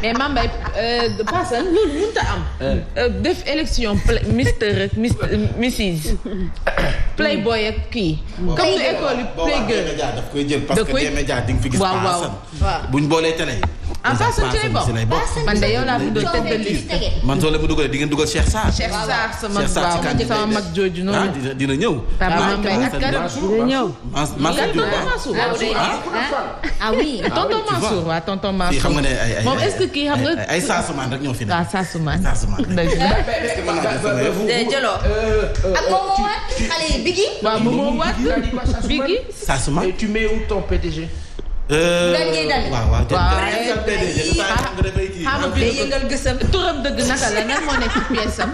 mais Mambay Passane loolu mënut a am. def élection Mister ak Mrs. Playboy ak kii. comme ni école yi Playgirl. daf koy jël parce que des médias di nga fi gis. waaw buñ boolee télé. en Passane ci lay bokk man de yow laa dugal tête de liste. man soo leen ma dugalee di ngeen dugal Cheikh Sarr. Cheikh Sarr sama mag jooju noonu. dina ñëw. dina ñëw. ah oui tonton Mansour waaw tonton Mansour. xam nga ne moom est-ce que kii xam nga. ay saasumaan rek ñoo fi nekk. waaw saasumaan. dëgg la. jëloo. ak moom waat xale yi Biggi. waaw moom waat Biggi. saasumaan. Et tu mets où ton PDG? waaw yëngal gësam. turam dëgg naka la nan moo nekk ci pièce am.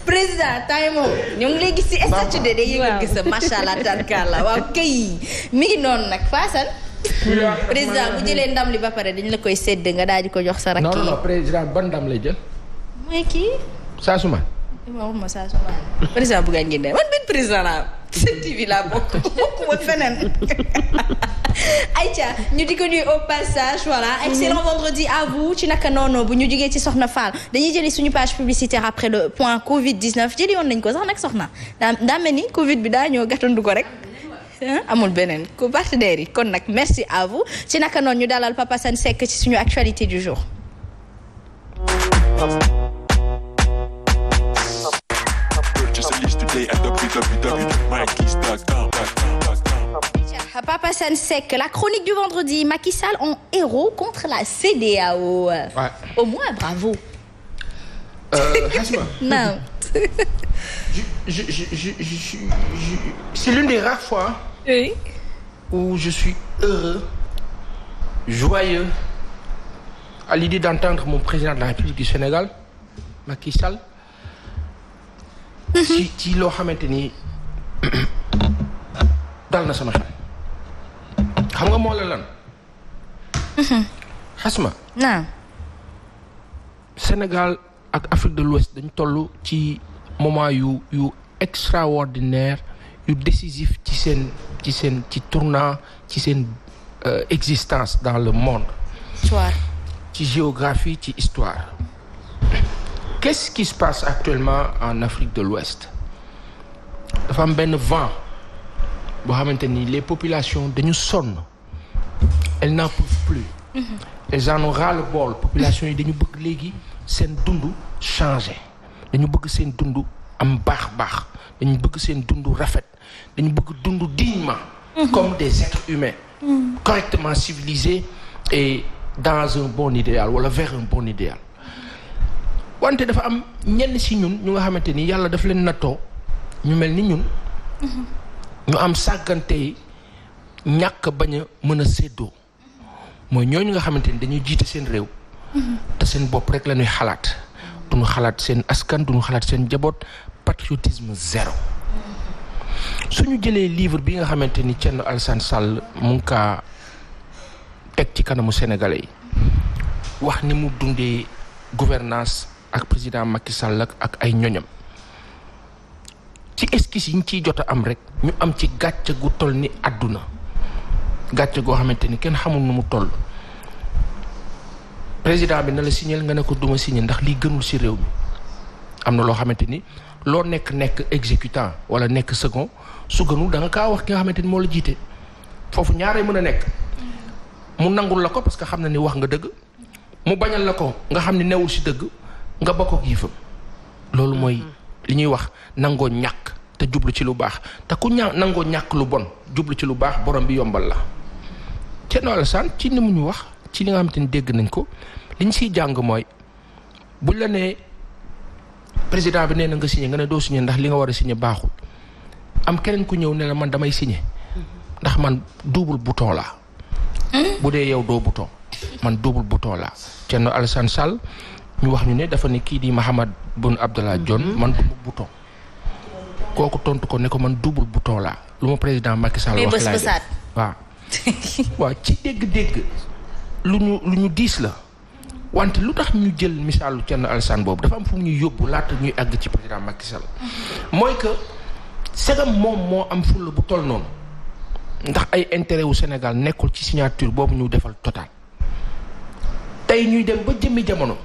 président tay moom ñoo ngi lay gis ci statut de day yëngal gësam macha allah tarkalla waaw kay mi ngi noonu nag Fassane. président bu jëlee ndam li ba pare dañ la koy sédd nga daal di ko jox sa rakk yi. non président ban ndam lay jël. mooy kii. Saasumaan. waxuma Saasumaan. président bu ngeen génnee man benn président laa seen TV laa bokkuma feneen. Aïcha ñu di ko nuyu au passage voilà excellent vendredi à vous ci naka noonu bu ñu jógee ci Soxna Fall dañuy jëli suñu page publicitaire après le point Covid-19 jëli woon nañ ko sax nag soxna daa mel ni Covid bi daa ñëw gàttandu ko rek amul beneen ko partenaires yi kon nag merci à vous ci naka noonu ñu dalal Papa Sane Seck ci suñu actualité du jour. Papa Sane Seck, la chronique du vendredi, Macky Sall en héros contre la CEDEAO. Ouais. Au moins, bravo. Hasma. Non. C'est l'une des rares fois oui. où je suis heureux, joyeux, à l'idée d'entendre mon président de la République du Sénégal, Macky Sall, ci loo xamante ni dal na sama xel. xam nga moo la lan. Hasma. non. Sénégal ak Afrique de l'Ouest dañu toll ci moment yu extraordinaire yu décisif ci tournant ci seen existence dans le monde. Histoire. ci géographie ci histoire. Qu'est-ce qui se passe actuellement en Afrique de l'Ouest? dafa am benn vent boo xamante ni les populations dañu sonn. elles n'en peuvent plus. elles en ont ras-le-bol. population yi dañu bëgg léegi seen dund changer. dañu bëgg seen dund am baax dañu bëgg seen dund rafet. dañu bëgg dund dignement. comme des êtres humains. correctement civilisés et dans un bon idéal wala vers un bon idéal. wante dafa am ñenn ci ñun ñu nga xamante ni yàlla daf leen nattoo ñu mel ni ñun. ñu am sàggante yi ñàkk bañ a mën a séddoo. mooy ñooñu nga xamante ni dañuy jiite seen réew. te seen bopp rek la ñuy xalaat. duñu xalaat seen askan duñu xalaat seen njaboot patriotisme zéro. suñu jëlee livre bi nga xamante ni Thierno Alassane Sall mu ngi kaa teg ci kanamu sénégalais yi wax ni mu dundee gouvernance ak président Macky Sall ak ay ñoñam ci esquisse yi ñu ciy jot a am rek ñu am ci gàcce gu toll ni àdduna gàcce goo xamante ni kenn xamul nu mu toll. président bi na la signal nga ne ko duma signé ndax lii gënul ci réew mi am na loo xamante ni loo nekk exécutant wala nekk second su gënul da nga kaa wax ki nga xamante ni moo la jiite foofu ñaaree mën a nekk mu nangul la ko parce que xam na ni wax nga dëgg mu bañal la ko nga xam ni newul ci dëgg nga bokk ak yëfam loolu mooy li ñuy wax nangoo ñàkk te jublu ci lu baax te ku nangoo ñàkk lu bon jublu ci lu baax borom bi yombal la. Thierno Alassane ci ni mu ñu wax ci li nga xamante ni dégg nañ ko li ñu siy jàng mooy buñ la nee président bi nee na nga signé nga ne doo signé ndax li nga war a signé baaxul am keneen ku ñëw ne la man damay signé ndax man double bouton laa. bu dee yow doo bouton man double bouton laa. Thierno Alassane Sall ñu wax ñu ne dafa ne kii di Mahammed Boun Abdallah Dionne man du bouton kooku tontu ko ne ko man double bouton laa lu ma président Macky Sall wax laay def waaw. waaw ci dégg-dégg lu ñu diis la wante lu tax ñu jël misaalu Thierno Alassane boobu dafa am fu mu ñuy yóbbu laata ñuy àgg ci président Macky Sall mooy que segam moom moo am fulla bu toll noonu ndax ay intérêt wu Sénégal nekkul ci signature boobu ñu defal Total tey ñuy dem ba jëmmi jamono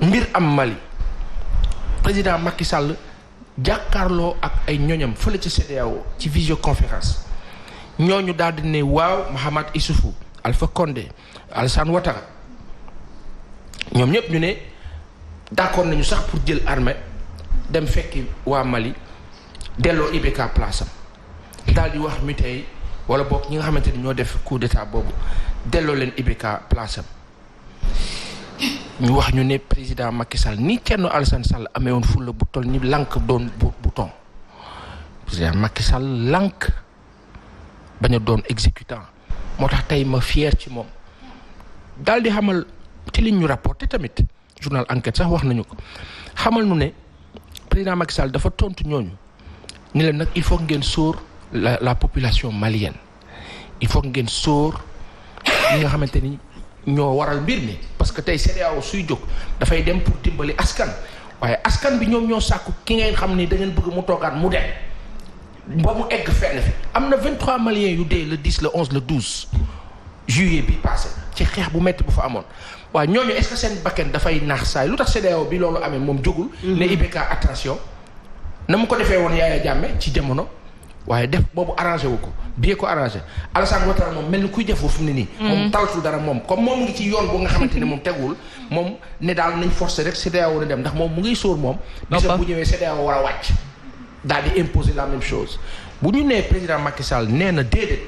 mbir am Mali président Macky Sall jàkkaarloo ak ay ñoñam fële ci CEDEAO ci visioconférence ñooñu daal di ne waaw Mahamat Issoufou Alpha Condé Alassane Ouattara ñoom ñëpp ñu ne d'accord nañu sax pour jël armée dem fekki waa Mali delloo IBK place am daal di wax mi tey wala boog ñi nga xamante ni ñoo def coup d'état boobu delloo leen IBK place am ñu wax ñu ne président Macky Sall ni Thierno Alassane Sall amee woon fulla bu toll ni lànk doon bouton président Macky Sall lànk bañ a doon exécutant moo tax tey ma fier ci moom daal di xamal ci liñ ñu rapporté tamit journal enquête sax wax nañu ko xamal nu ne président Macky Sall dafa tontu ñooñu ni leen nag il faut ngeen sóor la population malienne il faut ngeen sóor ñi nga xamante ni ñoo waral mbir mi parce que tey CEDEAO suy jóg dafay dem pour dimbali askan waaye askan bi ñoom ñoo sàkku ki ngeen xam ni da ngeen bëgg mu toogaat mu dem ba mu egg fenn fi am na 23 Maliens yu dee le 10 le 11 le 12 juillet bi passé ci xeex bu metti bu fa amoon waaye ñooñu est-ce que seen bakken dafay naax saay lu tax CEDEAO bi loolu amee moom jógul ne IBK attention na mu ko defee woon Yaya Jammeh ci jamono waaye def boobu arrangé wu ko bien ko arrangé Alassane Ouattara moom mel ni kuy jëfoo fi mu ne nii moom talatul dara moom comme moom ngi ci yoon bu nga xamante ne moom tegul moom ne daal nañ forcé rek CEDEAO na dem ndax moom mu ngiy sóor moom bisa bu ñëwee CEDEAO war a wàcc daal di imposer la même chose bu ñu nee président Macky Sall nee na déedéet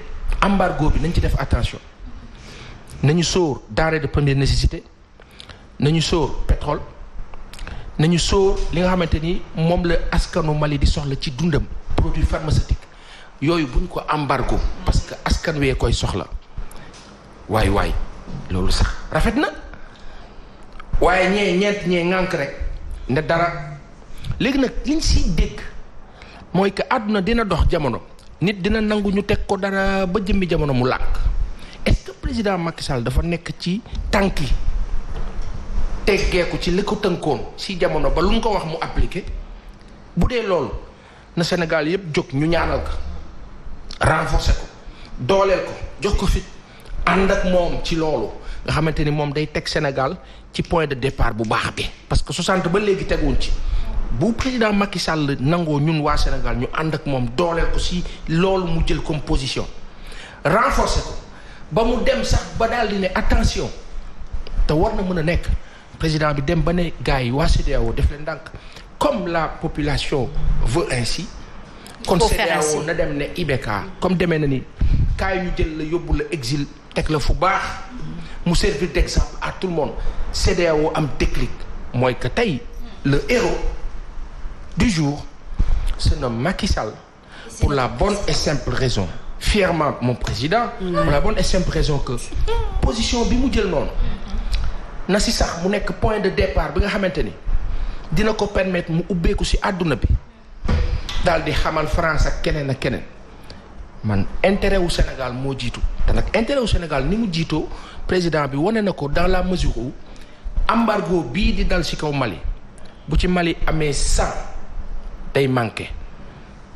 embargo bi nañ ci def attention nañu sóor denrée de première nécessité nañu sóor pétrole nañu sóor li nga xamante ni moom la askanu Mali di soxla ci dundam produit pharmaceutique yooyu buñ ko embargo parce que askan wee koy soxla waay loolu sax rafet na waaye ñee ŋànk rek ne dara léegi nag liñ siy dégg mooy que àdduna dina dox jamono nit dina nangu ñu teg ko dara ba jëmmi jamono mu làkk est-ce que président Macky Sall dafa nekk ci tànki teggeeku ci li ko tënkoon si jamono ba lu mu ko wax mu appliqué bu dee loolu na Sénégal yëpp jóg ñu ñaanal ko renforcer ko dooleel ko jox ko fit ànd ak moom ci loolu nga xamante ni moom day teg Sénégal ci point de départ bu baax bi parce que 60 ba léegi teguwuñ ci bu président Macky Sall nangoo ñun waa Sénégal ñu ànd ak moom dooleel ko si loolu mu jël comme position renforcer ko ba mu dem sax ba daal di ne attention te war na mën a nekk président bi dem ba ne gars yi waa CEDEAO def leen ndànk comme la population veut ainsi kon CEDEAO na dem ne IBK comme demee na ni kaay ñu jël la yóbbu la exil teg la fu baax mu servir d'exemple à tout le monde CEDEAO am déclic mooy que tey le héros du jour se nomme Macky Sall pour la bonne et simple raison fièrement mon président pour la bonne et simple raison que position bi mu jël noonu na si sax mu nekk point de départ bi nga xamante ni dina ko permettre mu ubbeeku si àdduna bi daal di xamal France ak keneen ak keneen man intérêt wu Sénégal moo jiitu te nag intérêt wu Sénégal ni mu jiitoo président bi wane na ko dans la mesure où embargo bii di dal ci kaw Mali bu ci Mali amee 100 day manqué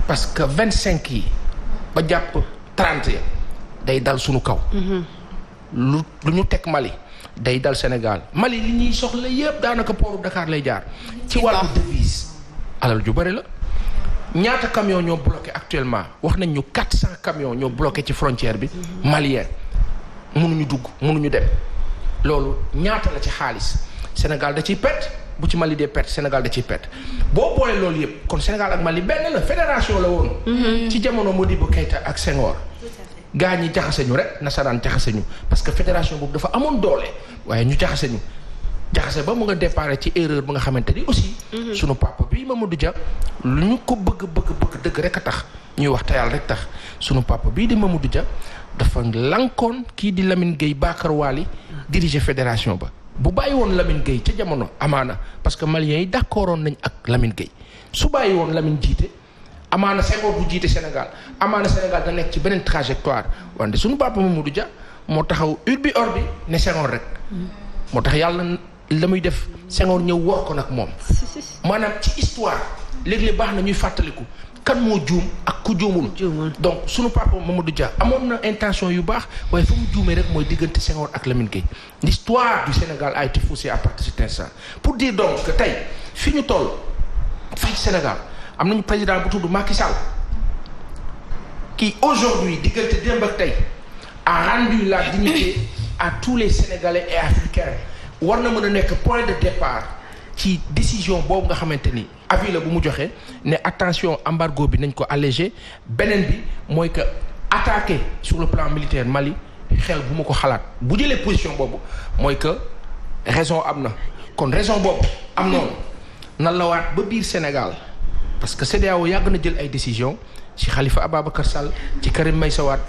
parce que 25 yi ba jàpp 30 day dal sunu kaw. lu ñu teg Mali day dal Sénégal Mali li ñuy soxla yëpp daanaka pooru Dakar lay jaar. ci wàllu devise alal ju bari la. ñaata camions ñoo bloqué actuellement wax nañ ñu 400 camions ñoo bloqué ci frontière bi malien mënuñu dugg mënuñu dem loolu ñaata la ci xaalis Sénégal da ciy perte bu ci Mali dee perte Sénégal da ciy perte boo boolee loolu yëpp kon Sénégal ak Mali benn la fédération la woon. ci jamono Modibo Keïta ak Senghor. gaa ñi jaxase ñu rek nasaraan jaxase ñu parce que fédération boobu dafa amoon doole waaye ñu jaxase ñu. jaxase ba mu nga déparé ci erreur ba nga xamante ni aussi. sunu papa bi Mamadou Dia lu ñu ko bëgg dëgg rek a tax ñuy wax te yàlla rek tax sunu papa bii di Mamadou Dia dafa lankoon kii di Lamine Gueye Bakar Wali diriger fédération ba bu bàyyi woon Lamine Gueye ca jamono amaana parce que maliens yi d'accordoon nañ ak Lamine Gueye su bàyyi woon Lamine jiite amaana Senghor bu jiite Sénégal amaana Sénégal da nekk ci beneen trajectoire wante sunu papa Mamadou Dia moo taxaw urbi orbi ne Senghor rek moo tax yàlla. la muy def Senghor ñëw war ko nag moom maanaam ci histoire léeg-léeg baax na ñuy fàttaliku kan moo juum ak ku juumul. donc sunu papa Mamadou Dia amoon na intention yu baax waaye fa mu juumee rek mooy diggante Senghor ak Lamine Gueye. l'histoire du Sénégal a été faussée à partir de cet instant pour dire donc que tey fi ñu toll fii Sénégal am nañu président bu tudd Macky Sall qui aujourd'hui diggante démb ak tey a rendu la dignité à tous les Sénégalais et Africains war na mën a nekk point de départ ci décision boobu nga xamante ni avis la bu mu joxe ne attention embargo bi nañ ko allégé beneen bi mooy que attaquer sur le plan militaire Mali xel bu ma ko xalaat bu jëlee position boobu mooy que raison am na kon raison boobu am noonu na la waat ba biir Sénégal parce que CEDEAO yàgg na jël ay décision ci Khalifa Ababacar Sall ci Karim Meïssa Wade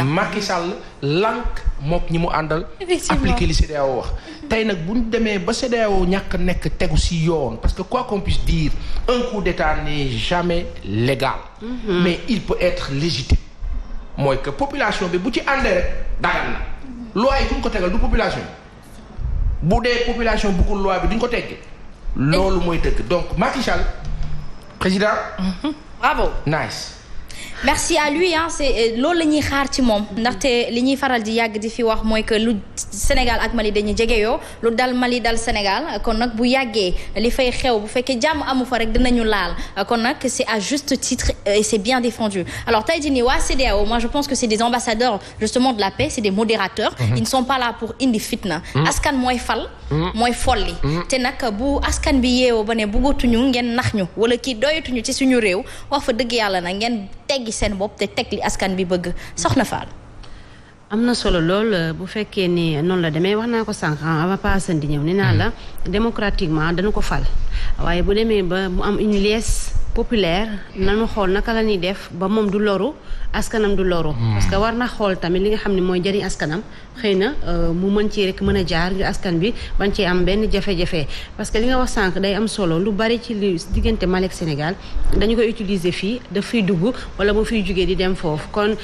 Macky Sall lank mook ñi mu àndal appliquer li CEDEAO wax tey nag bu ñu demee ba CEDEAO ñàkk nekk tegu ci yoon parce que quoi qu'on puisse dire un coup d'état n'est jamais légal mais il peut être légitime mooy que population bi bu ci àndee rek dagan na loi yi fu ñu ko tegal du population bu dee population bëggul loi bi duñ ko teggee loolu mooy dëgg donc Macky Sall président bravo nice merci à lui c'est loolu la ñuy xaar ci moom ndaxte li ñuy faral di yàgg di fi wax mooy que lu Sénégal ak Mali dañuy jegeyoo lu dal Mali dal Sénégal kon nag bu yàggee li fay xew bu fekkee jàmm amu fa rek dinañu laal kon nag c'est à juste titre et c'est bien défendu alors tey jii nii waa CEDEAO moi je pense que c'est des ambassadeurs justement de la paix c'est des modérateurs ils ne sont pas là pour indi fitna askan mooy fal mooy folli te nag bu askan bi yeewoo ba ne bëggatuñu ngeen nax ñu wala kii doyatuñu ci suñu réew wax fa dëgg yàlla nag ngeen teggi seen bopp te teg li askan bi bëgg soxna Fall. am na solo lool bu fekkee ni noonu la demee wax naa ko sànq avant pasan di ñëw nee naa la démocratiquement dañu ko fal waaye bu demee ba mu am une liesse populaire nanu xool naka la ñuy def ba moom du loru askanam du loru parce que war na xool tamit li nga xam ne mooy jëriñ askanam xëy na mu mën ci rek mën a jaar ngir askan bi bañ ci am benn jafe-jafe parce que li nga wax sànq day am solo lu bari ci li diggante Mali ak Sénégal dañu koy utiliser fii daf fiy dugg wala mu fiy jugee di dem foofu kon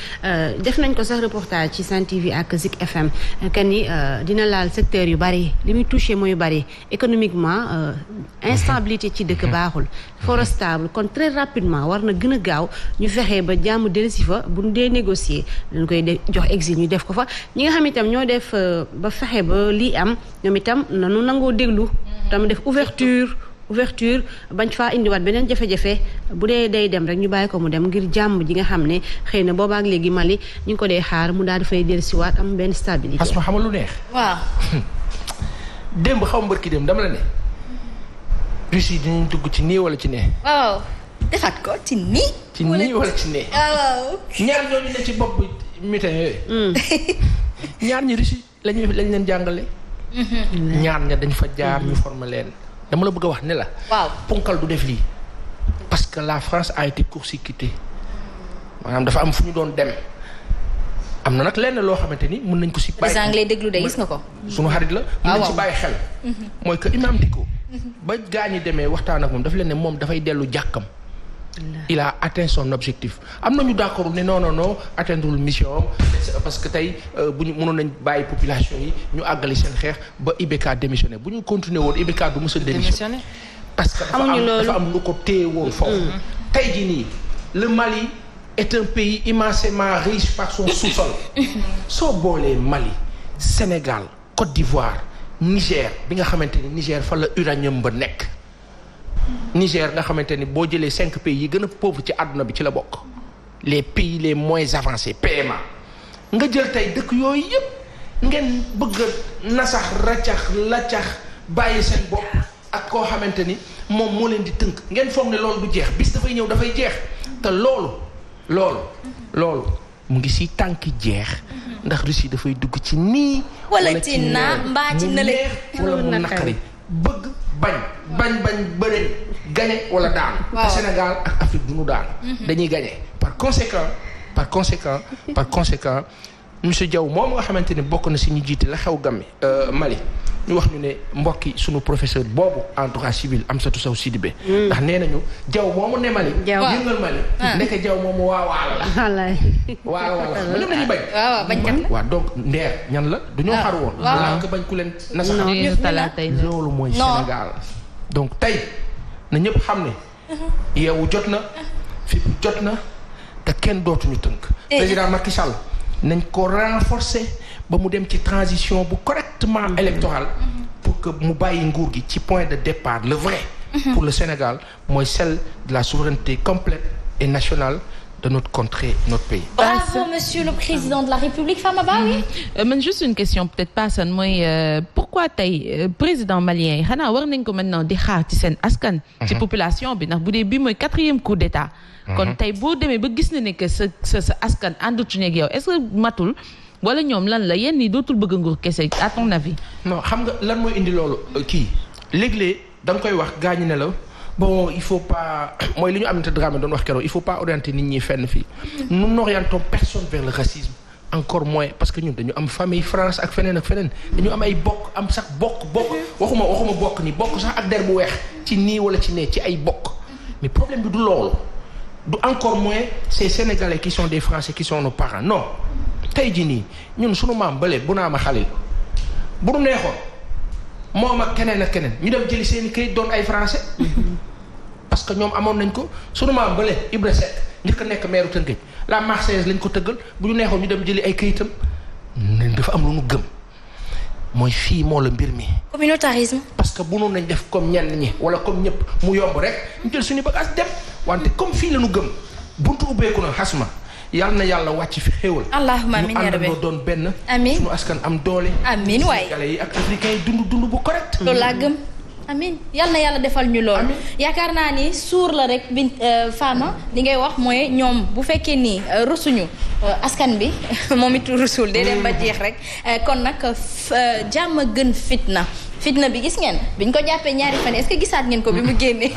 def nañ ko sax reportage ci Sen TV ak Zik FM que ni dina laal secteur yu bari li muy touché mooy bari économiquement instabilité ci dëkk baaxul forestable kon très rapidement war na gën a gaaw ñu fexee ba jàmm dellusi fa bu ñu dee négocier dañ koy jox exil ñu def ko fa ñi nga xam itam ñoo def ba fexe ba lii am ñoom itam nanu nangoo déglu tam def ouverture bañ faa indiwaat beneen jafe-jafe bu dee day dem rek ñu bàyyi ko mu dem ngir jàmm ji nga xam ne xëy na boobaak léegi Mali ñu ngi ko dee xaar mu daal dafay dellusiwaat am benn stabilité. parce que xamal lu neex. waaw. démb xaw ma mbërki dem dama la ne. Russie dinañ dugg ci nii wala ci nee. waaw defaat ko ci nii. ci nii wala ci nee. waaw. ñaar ñooñu ne ci bopp mitin yooyu. ñaar ñi Russie lañ leen jàngale. ñaar ña dañ fa jaar ñu former leen. dama la bëgg a wax ne la. waaw ponkal du def lii. parce que la France a été court-circuitée maanaam dafa am fu ñu doon dem. am na nag lenn loo xamante ni mën nañ ko si bàyyi. anglais déglu de gis nga ko. sunu xarit la. mën nañ si bàyyi xel. mooy que Imam Dicko. ba gaa ñi demee waxtaan ak moom dafa leen ne moom dafay dellu jàkkam. il a atteint son objectif am nañu d'accord ne non atteindre mission am parce que tey bu ñu mënoon nañ bàyyi population yi ñu àggali seen xeex ba IBK démissionné bu ñu continuer woon IBK du mës a démissionné parce que dafa am lu ko téye woon foofu. tey jii nii le Mali est un pays immensément riche par son sous-sol. soo boolee Mali Sénégal Côte d'Ivoire Niger bi nga xamante ni Niger fa la uranium ba nekk. Niger nga xamante ni boo jëlee 5 pays yi gën a pauvre ci àdduna bi ci la bokk les pays les moins avancés PMA nga jël tey dëkk yooyu yëpp ngeen bëgg a nasax laccax bàyyi seen bopp ak koo xamante ni moom moo leen di tënk ngeen foog ne loolu du jeex bis dafay ñëw dafay jeex te loolu mu ngi si tànki jeex ndax Russie dafay dugg ci nii wala ci naa mbaa ci nële wala mu naqari bëgg bañ bëre gagné wala daan. waaw Sénégal ak Afrique du ñu daan. dañuy gagné par conséquent monsieur Diaw moom nga xamante ni bokk na si ñu jiite la xew Gàmbi Mali ñu wax ñu ne mbokki sunu professeur boobu en droit civil Amsatou Sow Sidibé. ndax nee nañu Diaw moomu ne Mali. yëngal Mali. nekk Diaw moomu waalo la. wallaay waalo ba ñoom dañuy bañ. waaw bañkat la waaw donc ndeer ñan la du ñoo xaru woon. waaw ko bañ ku leen nasaxal loolu mooy Sénégal. donc tey na ñëpp xam ne yeewu jot na fi jot na te kenn dootuñu tënk. président Macky Sall nañ ko renforcer ba mu dem ci transition bu correctement électorale pour que mu bàyyi nguur gi ci point de départ le vrai. pour le Sénégal mooy celle de la souveraineté complète et nationale de notre contrée, notre pays. Bravo, monsieur le président de la République. Fama Ba, oui. Man juste une question peut-être pas san mooy pourquoi tey président malien yi xanaa war nañ ko maintenant di xaar ci seen askan. ci population bi ndax bu dee bii mooy 4e coup d'état. kon tey boo demee ba gis na ne que sa askan àndatuñu ak yow est-ce que matul wala ñoom lan la yenn yi dootul bëgg nguur kese à ton avis. non xam nga lan mooy indi loolu kii léeg-léeg da nga koy wax gaañu ne la. bon il faut pas mooy li ñu Aminata Dramé doon wax keroog il faut pas orienter nit ñi fenn fii nous n'orientons personne vers le racisme encore moins parce que ñun dañu am famille France ak feneen dañu am ay bokk am sax bokk waxuma bokk ni bokk sax ak der bu weex ci nii wala ci nee ci ay bokk mais problème bi du loolu du encore moins ces Sénégalais qui sont des Français qui sont nos parents non tey jii nii ñun sunu maam bële bu naa ma xalil bu nu neexoon moom ak keneen ñu dem jëli seeni këyit doon ay Français parce que ñoom amoon nañ ko sunu maam bële Ibra Seck njëkk a nekk maire Tëngéej la Marseillaise lañ ko tëggal bu ñu neexoon ñu dem jëli ay këyitam dafa am lu nu gëm mooy fii moo la mbir mi. communautarisme. parce que bu noonu nañ def comme ñenn ñi wala comme ñëpp mu yomb rek ñu jël suñu bagage dem wante comme fii la ñu gëm buntu ubbeeku na xasma yàlla na yàlla wàcc fi xéewal. allahumma amiin yaa rabbi ñu àndandoo doon benn. amiin suñu askan am doole. amiin waay Sénégalais yi ak africains yi dund bu correct. loolu laa gëm. amiin yal na yàlla defal ñu lool. yaakaar naa ni suur la rek bi Fama li ngay wax mooy ñoom bu fekkee ni rusuñu askan bi moom it rusul day dem ba jeex rek kon nag jàmm gën fitna bi gis ngeen biñ ko jàppee ñaari fan est-ce que gisaat ngeen ko bi mu génnee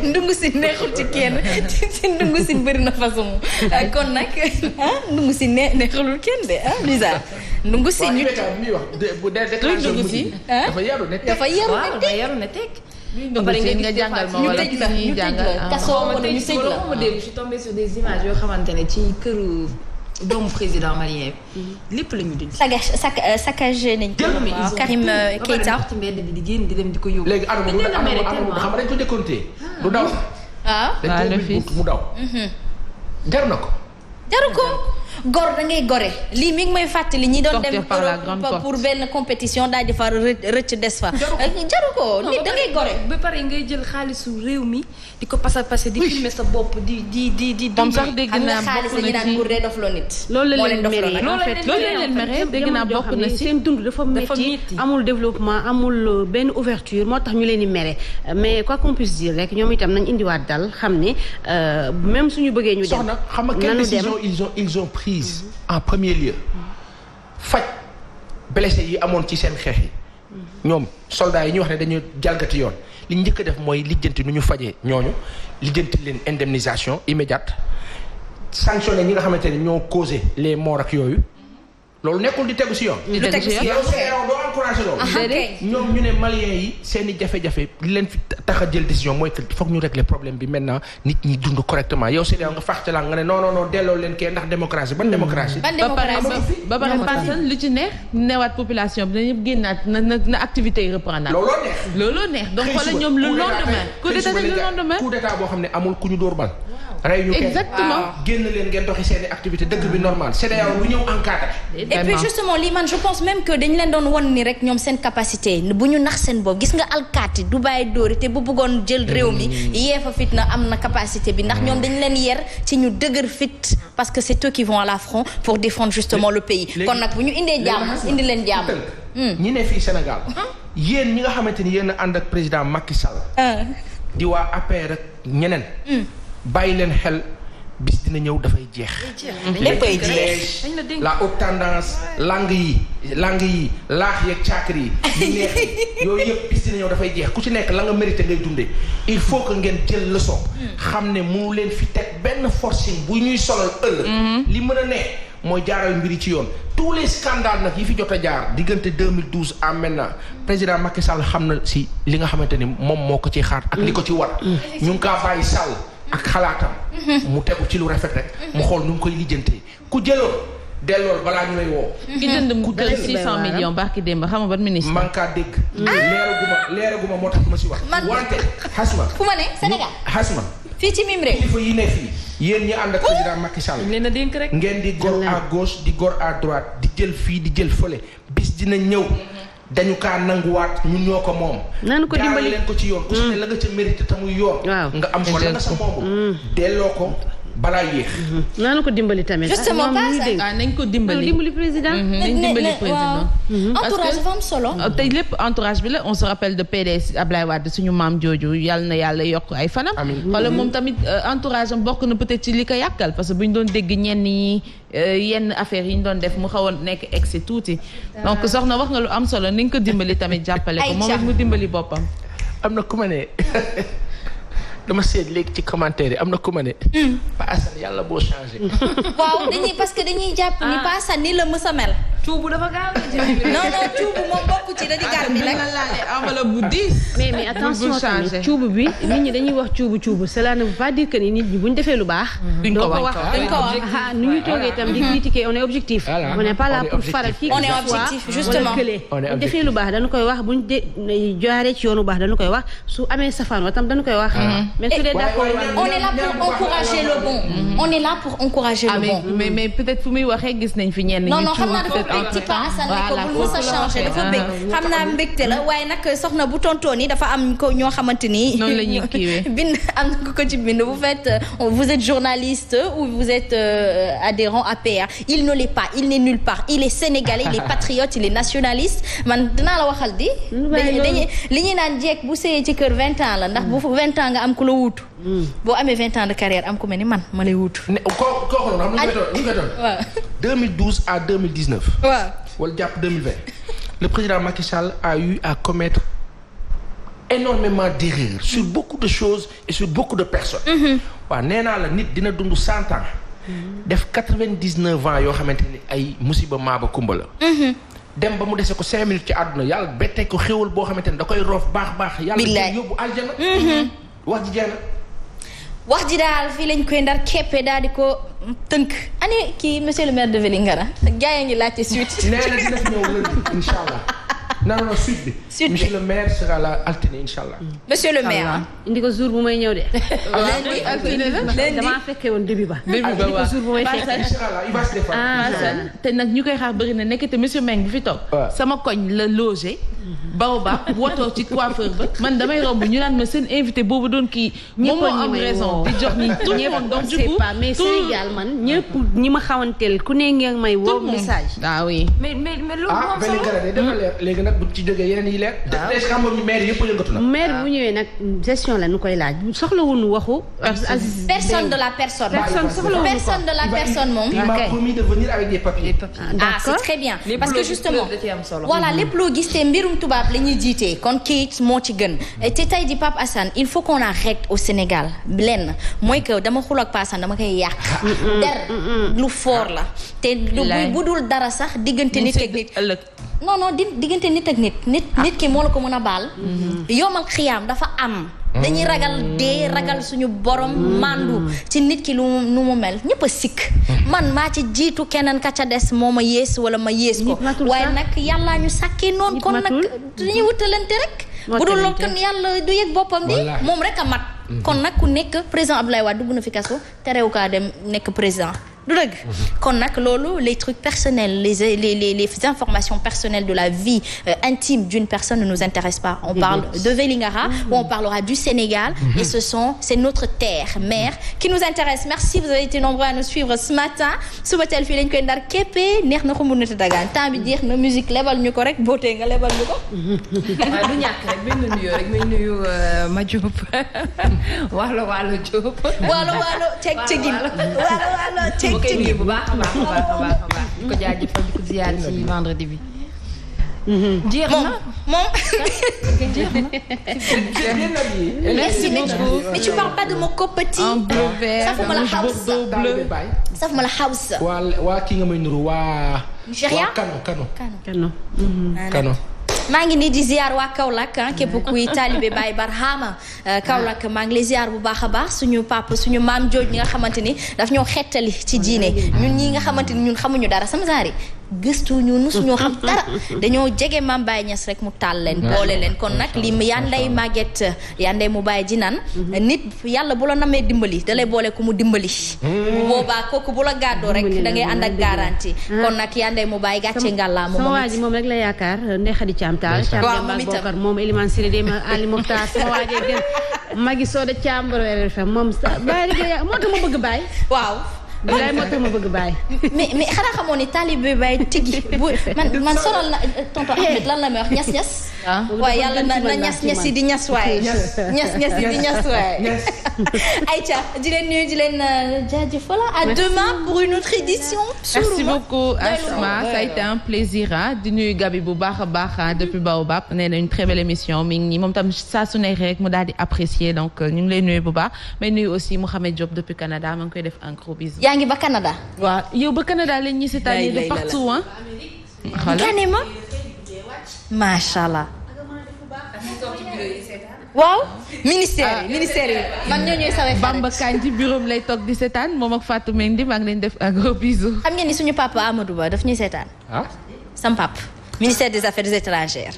ndungu si neexul ci kenn ci ndungu si bëri na façon kon nag ndungu si neexulul kenn de Lisa ndungu si ñu dafa yaru ne teg ba pare nga jàngal ma wala ñu tëj la kasoo wala ñu tëj la je suis tombée sur des images yoo xamante ne ci këru doomu président malien lépp la ñu dindi. saccagé nañ ko Karim Keita ci mbedd bi di génn di dem di ko yóbbu. léegi xam nga dañ ko décompté du daw. dañ ko mu daw. jar na ko. jaru ko gor da ngay gore lii mi ngi may fàttali ñi doon dem pour benn compétition daal di fa rëcc des fa jaru ko nit da ngay gore ba pare ngay jël xaalisu réew mi di ko passer di filmer sa bopp di tam sax dégg naa xaalis la ñu naan nguur dee dof loo nit loolu la leen mere dégg naa bokk na seen dund dafa metti amul développement amul benn ouverture moo tax ñu leen di mere mais quoi qu'on puisse dire rek ñoom itam nañ indiwaat dal xam ne même suñu bëggee ñu dem xam nga quelle décision ils ont prise en premier lieu faj blessé yi amoon ci seen xeex yi ñoom soldats yi ñu wax ne dañu jalgati yoon li njëkk a def mooy lijjanti nu ñu fajee ñooñu lijjanti leen indemnisation immédiate sanctionné ñi nga xamante ne ñoo causé les morts ak yooyu loolu nekkul di tegu si yoon. di tegu si yoon doo encouragé loolu. ñoom ñu ne Maliens yi seen i jafe-jafe li leen fi tax a jël décision mooy que foog ñu régler problème bi maintenant nit ñi dund correctement yow CEDEAO nga fax ca la nga ne non delloo leen kee ndax démocratie ban démocratie. ba pare personne lu ci neex newaat population bi dañu génnaat na activité yi reprendre. looloo neex donc xoolal ñoom le lendemain. coup d'état boo xam ne amul ku ñu dóor bal. rey ñu exactement génn leen ngeen doxi seen i activité dëgg bi normal CEDEAO bu ñëw encadré. et puis justement lii man je pense même que dañ leen doon won ni rek ñoom seen capacité bu ñu nax seen bopp gis nga alkaati du bàyyi dóori te bu bëggoon jël réew mi yee fa fit na am na capacité bi ndax ñoom dañ leen yer ci ñu dëgër fit parce que c'est eux qui vont à l'affront pour défendre justement le pays kon nag bu ñu indee jàmm indi leen jàmm ñi ne fii Sénégal yéen ñi nga xamante ni yéen a ànd ak président Macky Sall di waa APR ak ñeneen bàyyi leen xel bis dina ñëw dafay jeex. léppay jeex la haute tendance langue yi laax yeeg caakri yi di neex yooyu yëpp bis dina ñëw dafay jeex ku ci nekk la nga mérité ngay dundee il faut que ngeen jël leçon xam ne mënu leen fi teg benn forcing bu ñuy solal ëllëg li mën a ne mooy jaaral mbiri ci yoon tous les scandales nag yi fi jot a jaar diggante 2012 à maintenant président Macky Sall xam na si li nga xamante ni moom moo ko ci xaar ak li ko ci war ñu ngi kaa bàyyi Sall ak xalaatam mu tegu ci lu rafet rek mu xool nu mu koy lijjantee ku jëloon dellool balaa ñu lay woo ki jënd ku jël 600 millions barki démb xam nga ban ministre man kaa dégg leeraguma moo tax ma si wax wante xasma fu ma ne Sénégal xasma fii ci mim réew. kilifa yi ne fii yéen ñi ànd ak président Macky Sall. leen a dénk rek. ngeen di gor à gauche di gor à droite di jël fii di jël fële bis dina ñëw. dañu kaa nanguwaat ñun ñoo ko moom. naan ko dimbali leen ko ci yoon. ku si ne la nga ca mérite te muy yoon. nga am ko la nga sa moomu. delloo ko balaa yéex. naan ko dimbali tamit. justement pas ça nañ ko dimbali président. nañ dimbali président. entourage dafa am solo. tey lépp entourage bi la on se rappelle de PDS Ablaye Wade suñu maam jooju yàlla na yàlla yokk ay fanam. wala moom tamit entourage am bokk na peut-être ci li ko yàkkal parce que bu ñu doon dégg ñenn ñi yenn affaires yi ñu doon def mu xawoon nekk excès tuuti. donc soxna wax nga lu am solo nañ ko dimbali tamit jàppale ko moom it mu dimbali boppam. am na ku ma ne dama seet léegi ci commentaire yi am na ku ma ne. Pa Assane yàlla boo changé. waaw parce que dañuy jàpp ni Pa Assane ni la mës a mel. cuubu dafa gaaw non cuubu moom bokku ci da di gar bi nag. enveloppe bu 10. mais attention tamit cuubu bi nit ñi dañuy wax cuubu cela ne veut pas dire que ni nit ñi bu ñu defee lu baax. duñ ko wax nu ñu toogee itam di critiquer on est objectif. on n'est pas là pour faral kii on est objectif justement. bu ñu defee lu baax dañu koy wax bu ñu jaaree ci yoonu baax dañu koy wax su amee safaan wa tam dañu koy wax. mais su dee d'accord on est là pour encourager le bon. on est là pour encourager le bon. mais peut-être fu muy waxee gis nañ fi ñenn ñi. non xam naa dafa bëgg ci Pa Assane ne ko bul mës a changé dafa bëgg xam naa mbégte la waaye nag soxna bu tontoon yi dafa am ko ñoo xamante ni. noonu la ñuy kiiwee bind am na ko ci bind vous êtes journaliste ou vous êtes adhérent à PR il ne l'est pas il n'est nulle part il est sénégalais il est patriote il est nationaliste man dinaa la waxal di. li ñuy naan jeeg bu sëyee ci kër 20 ans la ndax bu 20 ans nga am ku la wuutu. boo amee 20 ans de carrière am ku mel ni man ma lay wuutu. kooku noonu xam nga lu waaw 2012 à 2019. waaw wala jàpp 2020. le président Macky Sall a eu à commettre énormément d'erreurs sur beaucoup de choses et sur beaucoup de personnes. waaw nee naa la nit dina dund 100 ans. def 99 ans yoo xamante ni ay musiba maaba kumba la. dem ba mu dese ko 5 minutes ci àdduna yàlla bettee ko xéwal boo xamante ni da koy roof baax. yàlla yóbbu aljana. wax ji jeex na. wax ji daal fii lañ koy ndar keppe daal di ko tënk ani kii monsieur le maire de Vélingara gars yi ngi laajte suite. nee na dina fi ñëw lundi incha allah. non suite bi. monsieur le maire sera là altine incha allah. monsieur le maire. indi ko jour bu may ñëw de. lundi altine la damaa fekkee woon début ba. waaw jour bu may fekkee. incha allah il va se défendre. te nag ñu koy xaar bëri na nekkete monsieur Meng bi fi toog. sama koñ la logé. Baobab wotoo ci coiffeur ba man damay romb ñu naan ma seen invité boobu doon kii. moom moo am raison di jox ñi tout le monde donc du coup mais Sénégal man ñëpp ñi ma xawanteel ku ne ngeen may woo message. ah oui. mais loolu moo am solo. day dafa leer léegi nag bu ci jógee yeneen yi leer. waaw te xam nga maire yëpp yëngatu na. maire bu ñëwee nag gestion la nu koy laaj soxlawuñu waxu. personne de la personne. personne de la personne moom. il m'a promis de venir avec des papiers. ah c'est très bien parce que justement voilà lépp loo gis te mbirum tubaab la ñuy jiitee kon kii moo ci gën te tey di Pape Assane il faut qu'on arrête au Sénégal lenn mooy que dama xuloo ak Pape Assane dama koy yàq. der lu fort la te bu dul dara sax diggante nit ak nit. non diggante nit ak nit ki moo la ko mën a baal. yomal xiyaam dafa am. dañuy ragal dee ragal suñu borom mandu ci nit ki nu mu mel ñëpp a sikk man maa ci jiitu keneen ka ca des moo ma yées wala ma yées ko waaye nag yàllaa ñu sàkkee noonu kon nag dañuy wutalante rek bu dul loolu kon yàlla du yëg boppam di moom rek a mat kon nag ku nekk président Abdoulaye Wade dugg na fi kaso te rew kaa dem nekk président du dëgg kon nag loolu les trucs personnels les informations personnelles de la vie intime d'une personne ne nous intéressent pas on parle de Vélingara ou on parlera du Sénégal et c'est notre terre mère qui nous intéresse merci vous avez été nombreux à nous suivre ce matin suba teel fii lañ koy ndar képpe neex na ko mën a dagaan temps bi jeex na musique lebal ñu ko rek bootee nga lebal ñu ko du ñàkk rek benn nuyoo rek may nuyu ma Diop waalo Diop waalo cegin waalo ceg ok bu baax a baax di ko jaajëfal di ko ziyaar ci vendredi bi. jeex na moom. merci mais tu parles pas de mon copetti. en bleu vert safuma la house. safuma la house. waa kii nga may nuru waa. Nigéria Kano. maa ngi nii di ziar waa Kaolack képp kuy taalibe Baye Barhama Kaolack maa ngi lay ziar bu baax a baax suñu papa suñu maam jooj ñi nga xamante ni daf ñoo xettali ci diine ñun ñi nga xamante ni ñun xamuñu dara sama zaari gëstuñu nusuñoo xam dara dañoo jege Mame Baye Niass rek mu taal leen boole leen kon nag li yanday Maguette yanday mu bàyyi ji naan nit yàlla bu la namee dimbali da lay boole ku mu dimbali bu boobaa kooku bu la gàddoo rek da ngay ànd ak garantie kon nag yanday mu bàyyi gàcce ngàllaa sama waa ji moom rek la yaakaar Ndeye Khady Thiam Tall moom Elimane Siré Dema Ali Mokhtar sama waa ji gën magi Soda Thiam RFM moom bàyyi rek moo tax ma bëgg bàyyi waaw bilaay moo tax ma bëgg bàyyi mais xanaa xamoo ni taalibe Baye tigi bu man sonal na tonton Ahmed lan la may wax ñas waaye yàlla na ñas yi di ñas waaye ñas yi di ñas waaye Aïcha di leen nuyu di leen jaajëfal à demain pour une autre édition. Merci beaucoup Asma, ça a été un plaisir di nuyu Gabi bu baax a baax depuis Baobab nee na une très belle émission mi ngi nii moom tam saa su ne rek mu daal di apprécier donc ñu ngi lay nuyu bu baax mais nuyu aussi Mouhamed Diop depuis Canada maa ngi koy def un gros bisou. yaa ngi ba Canada. waaw yow ba Canada lañ ñi c'est-à-dire de partout ah. Kanema macha allah. waaw. ministère yi man ñoo ñooy sawee Bamba Kañ ci bureau lay toog di seetaan moom ak Fatou Mendy maa ngi leen def un gros bisou. xam ngeen ni suñu papa Amadou Ba daf ñuy seetaan. sam papa ministère des affaires étrangères.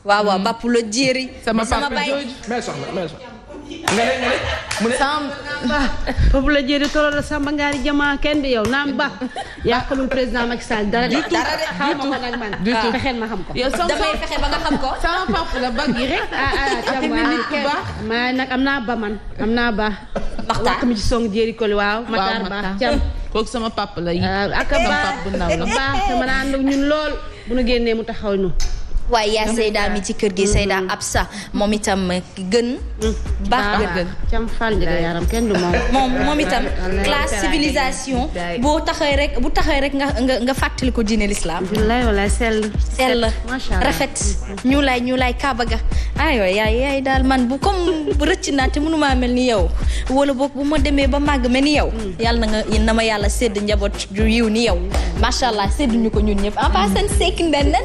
waaw Bapu la jéeri. sama papa jooju foofu la jëri toro la Samba Ngari Jama kenn di yow naam ba yàqalul président Macky Sall dara de xam ko nag man fexeel ma xam ko yow damay fexe ba nga xam ko sama papa la bag yi rek maa nag am naa ba man am naa ba Maxtaar mi ci song jëri koli waaw Matar Ba cam kooku sama papa la yi ak bu ndaw la baax te mën a ànd ak ñun lool bu nu génnee mu taxaw ñu waaye yaa Seyda mi ci kër gi Seyda Absa moom itam gën baax gën cam fall njëga yaram kenn du moom itam classe civilisation bu taxee rek nga fàttali ko diine l'islam wallaay sell rafet ñu lay kaabaga aywa yaay daal man bu comme rëcc naa te mënumaa mel ni yow wala boog bu ma demee ba màgg mel ni yow yàlla na ma yàlla sédd njaboot ju yiw ni yow macha allah sédd ñu ko ñun ñëpp en passant sekk ndan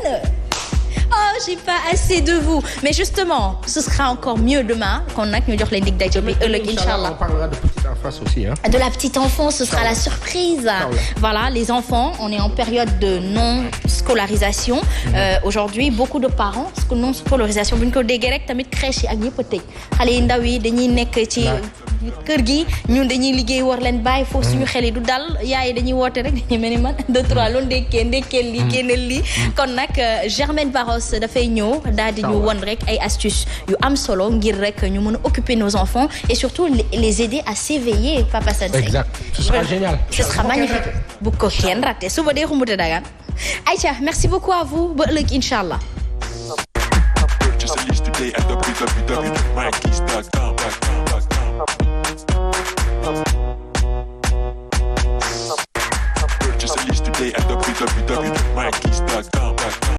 oh j'ai pas assez de vous mais justement ce sera encore mieux demain kon nag ñu jox leen dig daje bi ëllëg inchallah. On parlera de petite enfance aussi hein. De la petite enfance ce sera la surprise. Voilà les enfants on est en période de non scolarisation aujourd'hui beaucoup de parents parce que non scolarisation bu ñu ko déggee rek tamit crèche yi ak yëpp a tëj xale yi ndaw yi dañuy nekk ci kër gi ñun dañuy liggéey war leen bàyyi foofu suñu xel yi du dal yaay dañuy woote rek dañuy mel ni man 2 3 loolu ndekkee lii génneel lii kon nag Germaine Barros dafay ñëw daal di ñu won rek ay astuces yu am solo ngir rek ñu mën a occuper nos enfants et surtout les aider à s'éveiller Papa Sensei. Exact, ce sera génial. Ce sera magnifique bu ko kenn raté suba dee xumbute dagaan Aïcha merci beaucoup à vous ba ëllëg inchallah. Purchase a list today at www.mikeys.com.